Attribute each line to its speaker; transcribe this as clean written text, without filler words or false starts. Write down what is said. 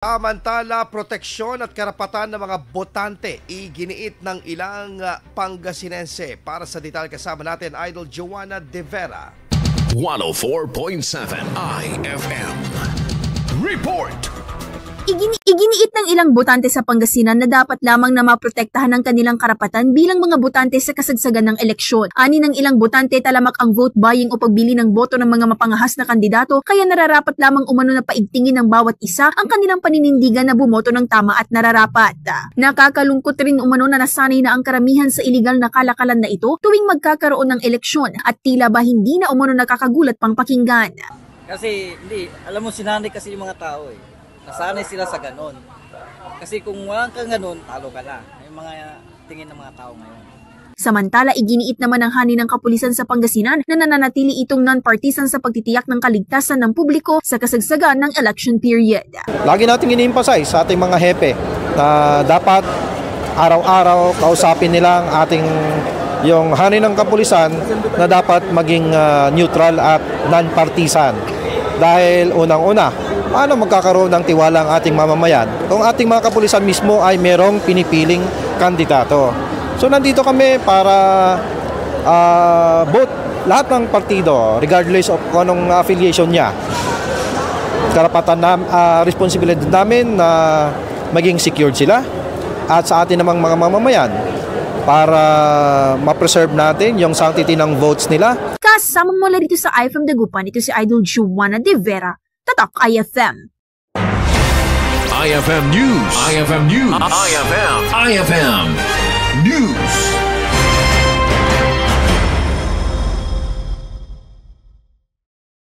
Speaker 1: Samantala, proteksyon at karapatan ng mga botante iginiit ng ilang Pangasinense. Para sa detalye kasama natin, Idol Joanna De Vera.
Speaker 2: 104.7 IFM Report.
Speaker 3: Iginiit ng ilang botante sa Pangasinan na dapat lamang na maprotektahan ang kanilang karapatan bilang mga botante sa kasagsagan ng eleksyon. Ani ng ilang botante, talamak ang vote buying o pagbili ng boto ng mga mapangahas na kandidato, kaya nararapat lamang umano na paigtingin ng bawat isa ang kanilang paninindigan na bumoto ng tama at nararapat. Nakakalungkot rin umano na nasanay na ang karamihan sa iligal na kalakalan na ito tuwing magkakaroon ng eleksyon at tila ba hindi na umano nakakagulat pang pakinggan.
Speaker 4: Kasi hindi, alam mo sinanay kasi yung mga tao Nasanay sila sa ganon. Kasi kung walang kang ganon, talo ka na. Yung mga tingin ng mga tao ngayon.
Speaker 3: Samantala, iginiit naman ang hani ng kapulisan sa Pangasinan na nananatili itong non-partisan sa pagtitiyak ng kaligtasan ng publiko sa kasagsagan ng election period.
Speaker 5: Lagi nating ini-emphasize sa ating mga hepe na dapat araw-araw kausapin nila ang ating yung hani ng kapulisan na dapat maging neutral at non-partisan. Dahil unang-una, paano magkakaroon ng tiwala ang ating mamamayan kung ating mga kapulisan mismo ay merong pinipiling kandidato. So nandito kami para both lahat ng partido, regardless of kung anong affiliation niya. Karapatan na responsibilidad namin na maging secured sila at sa atin namang mga mamamayan para ma-preserve natin yung sanctity ng votes nila.
Speaker 3: Kasama mula dito sa IFM Dagupan, ito si Idol Joanna De Vera, Tatak IFM.
Speaker 2: IFM News. IFM News. IFM News.